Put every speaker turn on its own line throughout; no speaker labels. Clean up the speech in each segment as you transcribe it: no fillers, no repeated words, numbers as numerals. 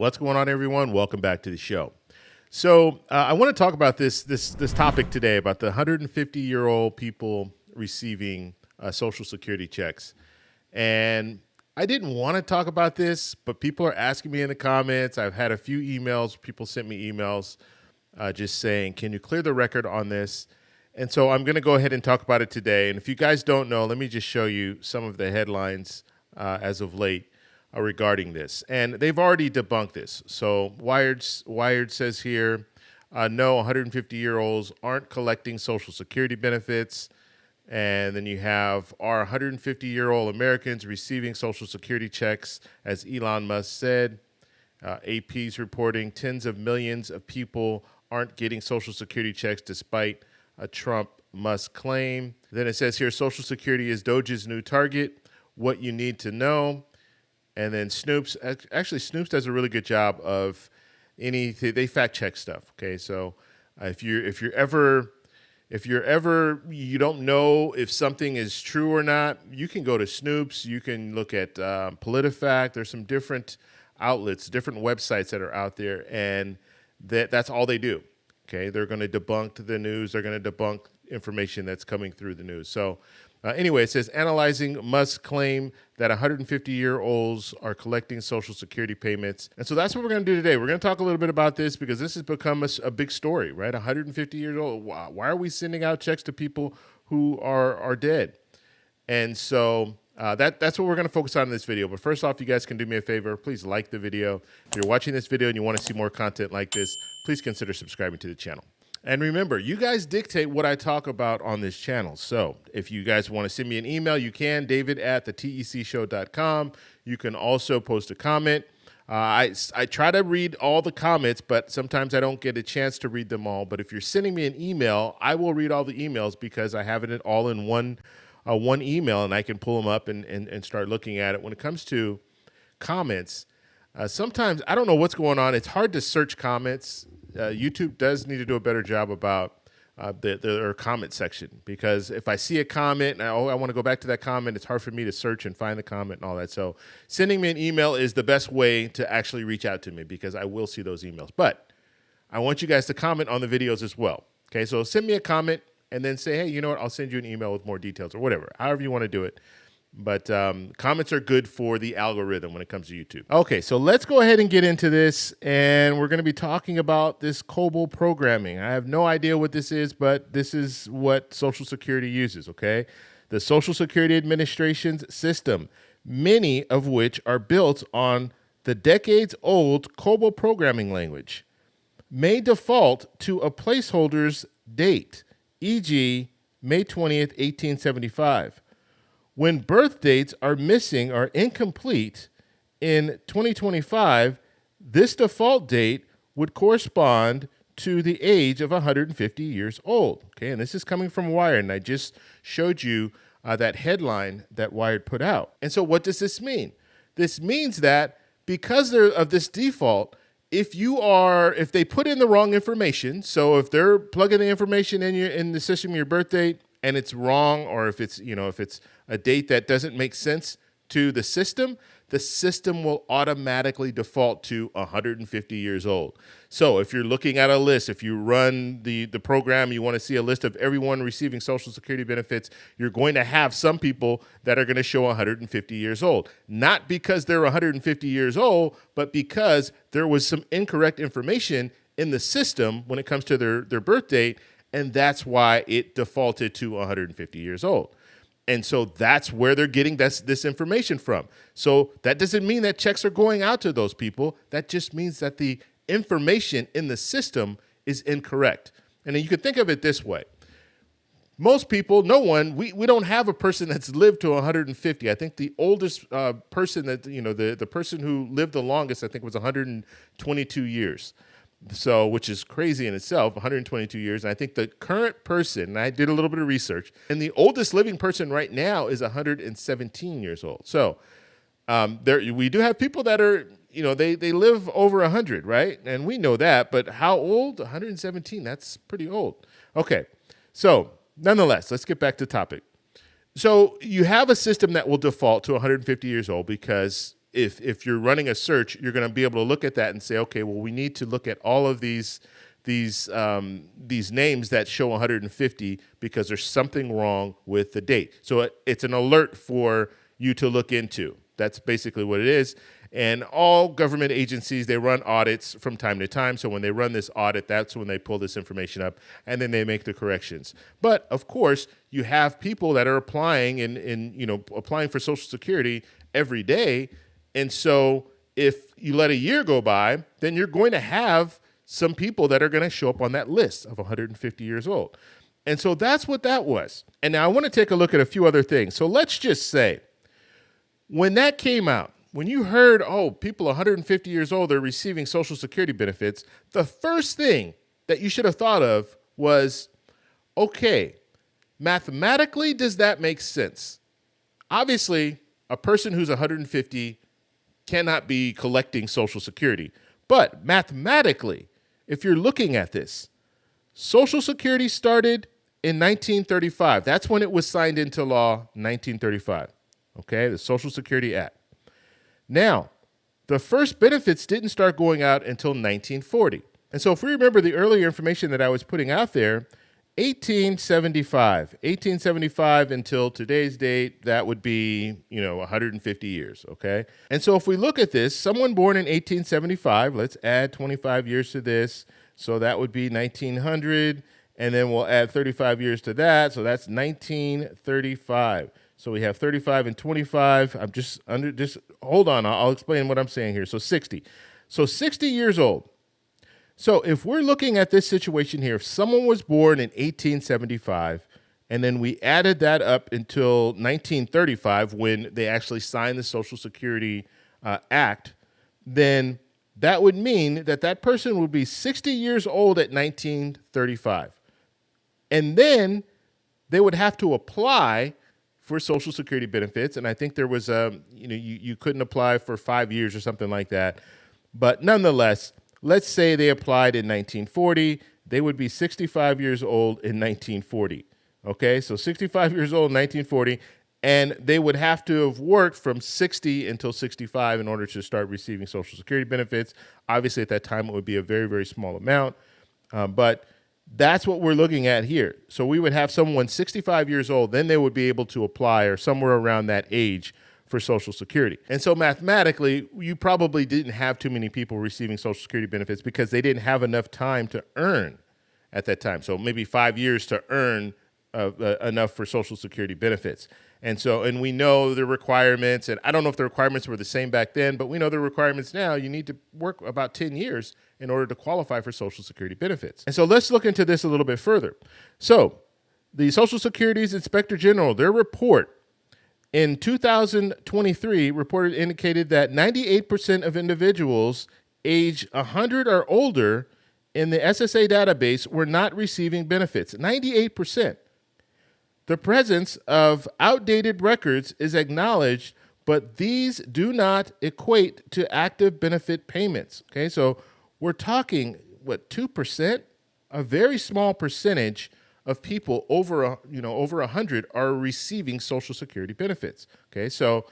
What's going on, everyone? Welcome back to the show. So I want to talk about this topic today about the 150-year-old people receiving Social Security checks. And I didn't want to talk about this, but people are asking me in the comments. I've had a few emails. People sent me emails just saying, can you clear the record on this? And so I'm going to go ahead and talk about it today. And if you guys don't know, let me just show you some of the headlines as of late regarding this. And they've already debunked this. So Wired says here, no, 150-year-olds aren't collecting Social Security benefits. And then you have, are 150-year-old Americans receiving Social Security checks, as Elon Musk said. AP's reporting tens of millions of people aren't getting Social Security checks despite a Trump-Musk claim. Then it says here, Social Security is Doge's new target, what you need to know. And then Snoops does a really good job of they fact check stuff. Okay, so if you're ever you don't know if something is true or not, you can go to Snoops. You can look at PolitiFact. There's some different outlets, different websites that are out there, and that's all they do. Okay, they're going to debunk the news. They're going to debunk information that's coming through the news. So anyway, it says, analyzing Musk's claim that 150-year-olds are collecting Social Security payments. And so that's what we're going to do today. We're going to talk a little bit about this because this has become a big story, right? 150 years old. Why are we sending out checks to people who are dead? And so that's what we're going to focus on in this video. But first off, you guys can do me a favor. Please like the video. If you're watching this video and you want to see more content like this, please consider subscribing to the channel. And remember, you guys dictate what I talk about on this channel. So if you guys want to send me an email, you can, david@thetecshow.com. You can also post a comment. I try to read all the comments, but sometimes I don't get a chance to read them all. But if you're sending me an email, I will read all the emails because I have it all in one email, and I can pull them up and start looking at it. When it comes to comments, sometimes I don't know what's going on. It's hard to search comments. YouTube does need to do a better job about their comment section, because if I see a comment and I want to go back to that comment, it's hard for me to search and find the comment and all that. So sending me an email is the best way to actually reach out to me, because I will see those emails. But I want you guys to comment on the videos as well. Okay, so send me a comment and then say, hey, you know what, I'll send you an email with more details or whatever, however you want to do it. But comments are good for the algorithm when it comes to YouTube. Okay, so let's go ahead and get into this, and we're going to be talking about this COBOL programming. I have no idea what this is, but this is what Social Security uses, okay? The Social Security Administration's system, many of which are built on the decades-old COBOL programming language, may default to a placeholder's date, e.g., May 20th, 1875. When birth dates are missing or incomplete in 2025, this default date would correspond to the age of 150 years old. Okay, and this is coming from Wired, and I just showed you that headline that Wired put out. And so what does this mean? This means that because of this default, if they put in the wrong information, so if they're plugging the information in the system, your birth date, and it's wrong, or if it's a date that doesn't make sense to the system will automatically default to 150 years old. So if you're looking at a list, if you run the program, you want to see a list of everyone receiving Social Security benefits, you're going to have some people that are going to show 150 years old. Not because they're 150 years old, but because there was some incorrect information in the system when it comes to their birth date, and that's why it defaulted to 150 years old. And so that's where they're getting this information from. So that doesn't mean that checks are going out to those people. That just means that the information in the system is incorrect. And then you could think of it this way. Most people, we don't have a person that's lived to 150. I think the oldest person the person who lived the longest, I think, was 122 years. So, which is crazy in itself, 122 years. And I think the current person, and I did a little bit of research, and the oldest living person right now is 117 years old. So we do have people that are, they live over 100, right? And we know that, but how old? 117, that's pretty old. Okay, so nonetheless, let's get back to the topic. So you have a system that will default to 150 years old because if you're running a search, you're going to be able to look at that and say, okay, well, we need to look at all of these names that show 150 because there's something wrong with the date. So it's an alert for you to look into. That's basically what it is. And all government agencies, they run audits from time to time. So when they run this audit, that's when they pull this information up and then they make the corrections. But of course, you have people that are applying and applying for Social Security every day. And so if you let a year go by, then you're going to have some people that are going to show up on that list of 150 years old. And so that's what that was. And now I want to take a look at a few other things. So let's just say when that came out, when you heard, oh, people 150 years old are receiving Social Security benefits, the first thing that you should have thought of was, okay, mathematically, does that make sense? Obviously, a person who's 150 cannot be collecting Social Security. But mathematically, if you're looking at this, Social Security started in 1935. That's when it was signed into law, 1935. Okay, the Social Security Act. Now, the first benefits didn't start going out until 1940. And so if we remember the earlier information that I was putting out there, 1875 until today's date, that would be, 150 years, okay? And so if we look at this, someone born in 1875, let's add 25 years to this, so that would be 1900, and then we'll add 35 years to that, so that's 1935. So we have 35 and 25. I'm just hold on. I'll explain what I'm saying here. So 60. So 60 years old. So if we're looking at this situation here, if someone was born in 1875, and then we added that up until 1935 when they actually signed the Social Security Act, then that would mean that that person would be 60 years old at 1935. And then they would have to apply for Social Security benefits, and I think there was you couldn't apply for 5 years or something like that. But nonetheless, let's say they applied in 1940, they would be 65 years old in 1940. Okay, so 65 years old in 1940, and they would have to have worked from 60 until 65 in order to start receiving Social Security benefits. Obviously, at that time, it would be a very, very small amount, but that's what we're looking at here. So we would have someone 65 years old, then they would be able to apply or somewhere around that age for Social Security. And so mathematically, you probably didn't have too many people receiving Social Security benefits because they didn't have enough time to earn at that time. So maybe 5 years to earn enough for Social Security benefits. And we know the requirements, and I don't know if the requirements were the same back then, but we know the requirements now. You need to work about 10 years in order to qualify for Social Security benefits. And so let's look into this a little bit further. So the Social Security's Inspector General, their report in 2023 indicated that 98% of individuals age 100 or older in the SSA database were not receiving benefits. 98%. The presence of outdated records is acknowledged, but these do not equate to active benefit payments. Okay, so we're talking, 2%? A very small percentage of people over 100 are receiving Social Security benefits. Okay, so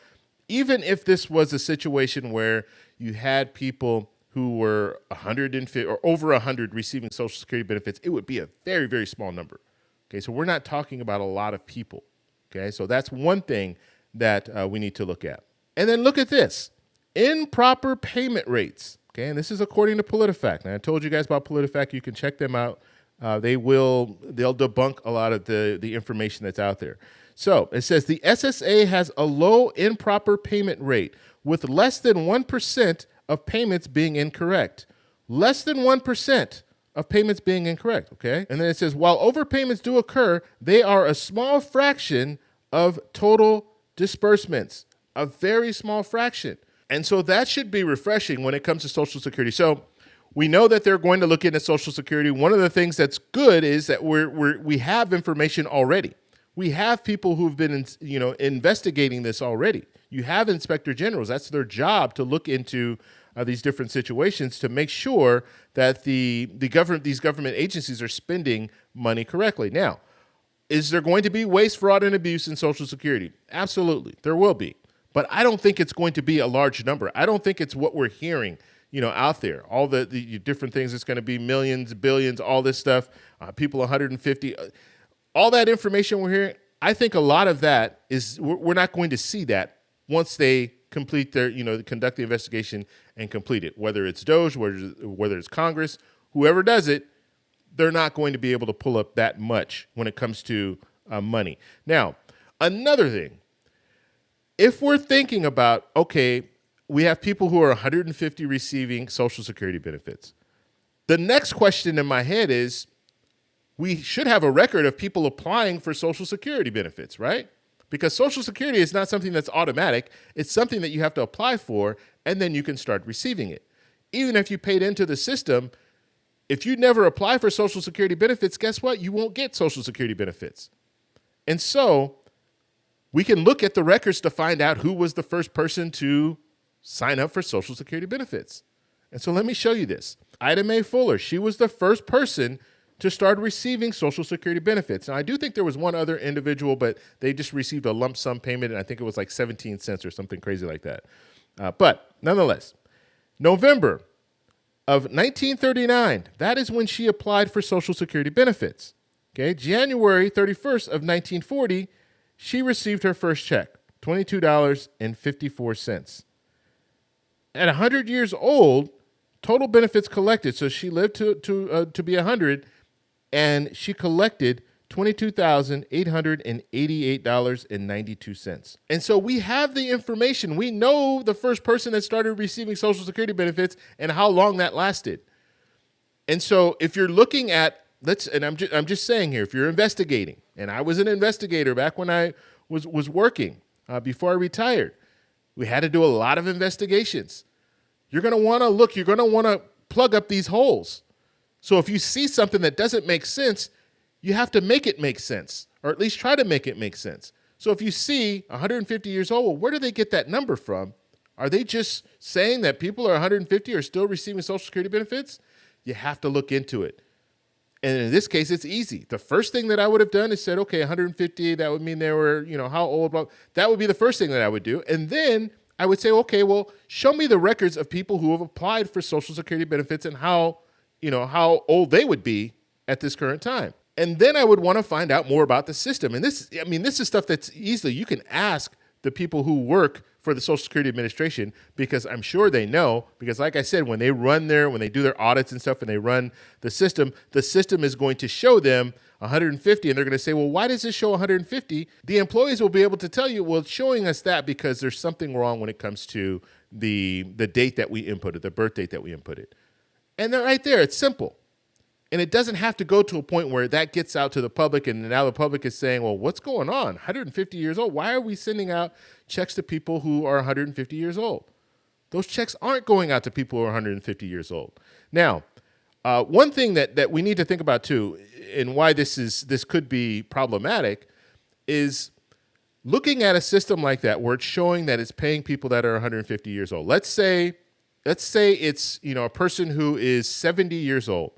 even if this was a situation where you had people who were 150 or over 100 receiving Social Security benefits, it would be a very, very small number. Okay, so we're not talking about a lot of people. Okay, so that's one thing that we need to look at. And then look at this, improper payment rates. Okay, and this is according to PolitiFact. And I told you guys about PolitiFact. You can check them out. They'll debunk a lot of the information that's out there. So it says the SSA has a low improper payment rate with less than 1% of payments being incorrect. Less than 1% of payments being incorrect, okay? And then it says, while overpayments do occur, they are a small fraction of total disbursements, a very small fraction. And so that should be refreshing when it comes to Social Security. So we know that they're going to look into Social Security. One of the things that's good is that we have information already. We have people who've been investigating this already. You have inspector generals. That's their job, to look into these different situations to make sure that these government agencies are spending money correctly. Now, is there going to be waste, fraud, and abuse in Social Security? Absolutely, there will be. but I don't think it's going to be a large number. I don't think it's what we're hearing, out there. All the different things. It's going to be millions, billions, all this stuff. People 150. All that information we're hearing. I think a lot of that is we're not going to see that once they complete their, conduct the investigation and complete it. Whether it's Doge, whether it's Congress, whoever does it, they're not going to be able to pull up that much when it comes to money. Now, another thing, if we're thinking about, okay, we have people who are 150 receiving Social Security benefits. The next question in my head is, we should have a record of people applying for Social Security benefits, right? Because Social Security is not something that's automatic. It's something that you have to apply for, and then you can start receiving it. Even if you paid into the system, if you never apply for Social Security benefits, guess what? You won't get Social Security benefits. And so we can look at the records to find out who was the first person to sign up for Social Security benefits. And so let me show you this. Ida Mae Fuller, she was the first person to start receiving Social Security benefits. Now, I do think there was one other individual, but they just received a lump sum payment, and I think it was like 17 cents or something crazy like that. But nonetheless, November of 1939, that is when she applied for Social Security benefits. Okay, January 31st of 1940, she received her first check, $22.54. At 100 years old, total benefits collected, so she lived to be 100, and she collected $22,888.92. And so we have the information. We know the first person that started receiving Social Security benefits and how long that lasted. And so if you're looking at, I'm just saying here, if you're investigating, and I was an investigator back when I was working before I retired, we had to do a lot of investigations. You're going to want to look, you're going to want to plug up these holes. So if you see something that doesn't make sense, you have to make it make sense, or at least try to make it make sense. So if you see 150 years old, well, where do they get that number from? Are they just saying that people are 150 are still receiving Social Security benefits? You have to look into it. And in this case, it's easy. The first thing that I would have done is said, okay, 150, that would mean they were, how old? That would be the first thing that I would do. And then I would say, okay, well, show me the records of people who have applied for Social Security benefits and how old they would be at this current time. And then I would want to find out more about the system. And this is stuff that's easily, you can ask the people who work for the Social Security Administration, because I'm sure they know, because like I said, when they do their audits and stuff and they run the system is going to show them 150, and they're going to say, well, why does this show 150? The employees will be able to tell you, well, it's showing us that because there's something wrong when it comes to the date that we inputted, the birth date that we inputted. And they're right there. It's simple. And it doesn't have to go to a point where that gets out to the public, and now the public is saying, well, what's going on? 150 years old? Why are we sending out checks to people who are 150 years old? Those checks aren't going out to people who are 150 years old. Now, one thing that we need to think about too, and why this could be problematic, is looking at a system like that where it's showing that it's paying people that are 150 years old. Let's say it's a person who is 70 years old.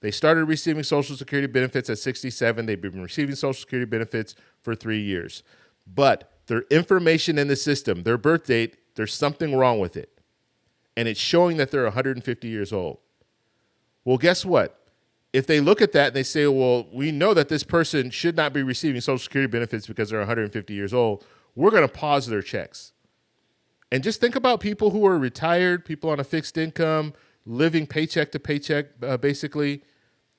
They started receiving Social Security benefits at 67. They've been receiving Social Security benefits for 3 years. But their information in the system, their birth date, there's something wrong with it. And it's showing that they're 150 years old. Well, guess what? If they look at that and they say, well, we know that this person should not be receiving Social Security benefits because they're 150 years old, we're going to pause their checks. And just think about people who are retired, people on a fixed income, living paycheck to paycheck, basically.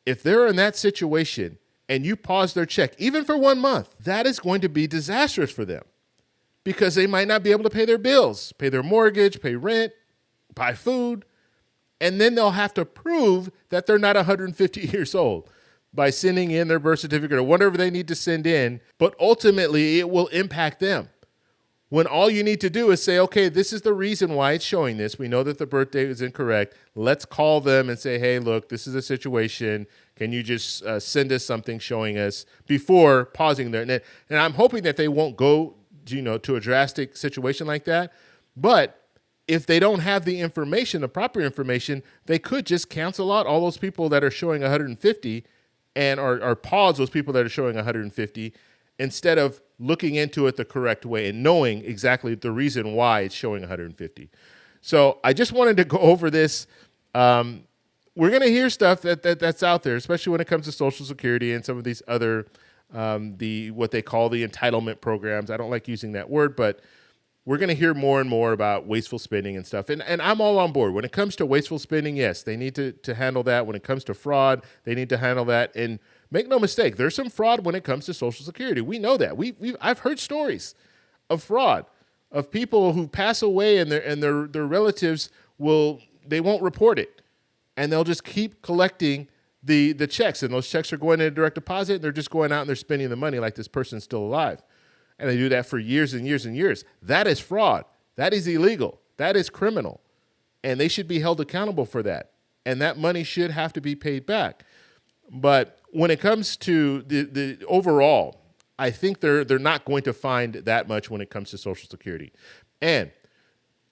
If they're in that situation and you pause their check, even for 1 month, that is going to be disastrous for them, because they might not be able to pay their bills, pay their mortgage, pay rent, buy food, and then they'll have to prove that they're not 150 years old by sending in their birth certificate or whatever they need to send in, but ultimately it will impact them. When all you need to do is say, okay, this is the reason why it's showing this. We know that the birth date is incorrect. Let's call them and say, hey, look, this is a situation. Can you just send us something showing us before pausing there? And I'm hoping that they won't go, to a drastic situation like that. But if they don't have the information, the proper information, they could just cancel out all those people that are showing 150 or pause those people that are showing 150 instead of looking into it the correct way and knowing exactly the reason why it's showing 150. So I just wanted to go over this. We're going to hear stuff that's out there, especially when it comes to Social Security and some of these other, what they call the entitlement programs. I don't like using that word, but we're going to hear more and more about wasteful spending and stuff. And I'm all on board. When it comes to wasteful spending, yes, they need to handle that. When it comes to fraud, they need to handle that. And make no mistake, there's some fraud when it comes to Social Security. We know that. I've heard stories of fraud, of people who pass away and their relatives they won't report it. And they'll just keep collecting the checks. And those checks are going in a direct deposit, and they're just going out and they're spending the money like this person's still alive. And they do that for years and years and years. That is fraud. That is illegal. That is criminal. And they should be held accountable for that. And that money should have to be paid back. But when it comes to the overall, I think they're not going to find that much when it comes to Social Security. And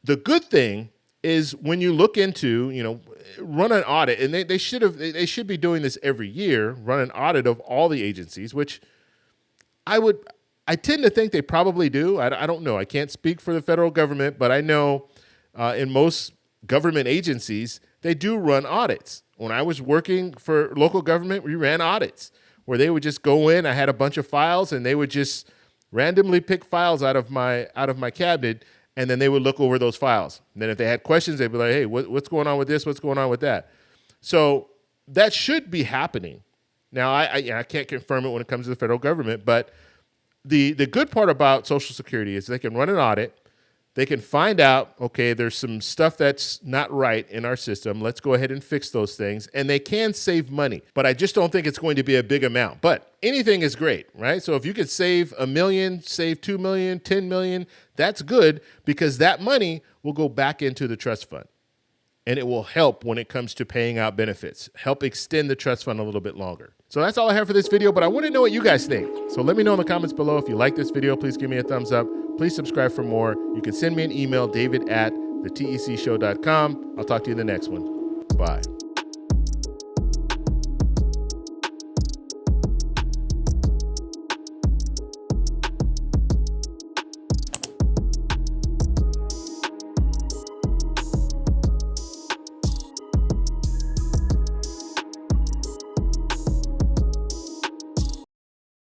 the good thing is when you look into, run an audit, and they should be doing this every year, run an audit of all the agencies, which I tend to think they probably do. I don't know. I can't speak for the federal government, but I know in most government agencies, they do run audits. When I was working for local government, we ran audits where they would just go in. I had a bunch of files, and they would just randomly pick files out of my cabinet, and then they would look over those files. And then if they had questions, they'd be like, hey, what's going on with this? What's going on with that? So that should be happening. Now, I can't confirm it when it comes to the federal government, but the good part about Social Security is they can run an audit. They can find out, okay, there's some stuff that's not right in our system. Let's go ahead and fix those things. And they can save money, but I just don't think it's going to be a big amount. But anything is great, right? So if you could save $1 million, save $2 million, $10 million, that's good, because that money will go back into the trust fund. And it will help when it comes to paying out benefits, help extend the trust fund a little bit longer. So that's all I have for this video, but I want to know what you guys think. So let me know in the comments below. If you like this video, please give me a thumbs up. Please subscribe for more. You can send me an email, david@thetecshow.com. I'll talk to you in the next one. Bye.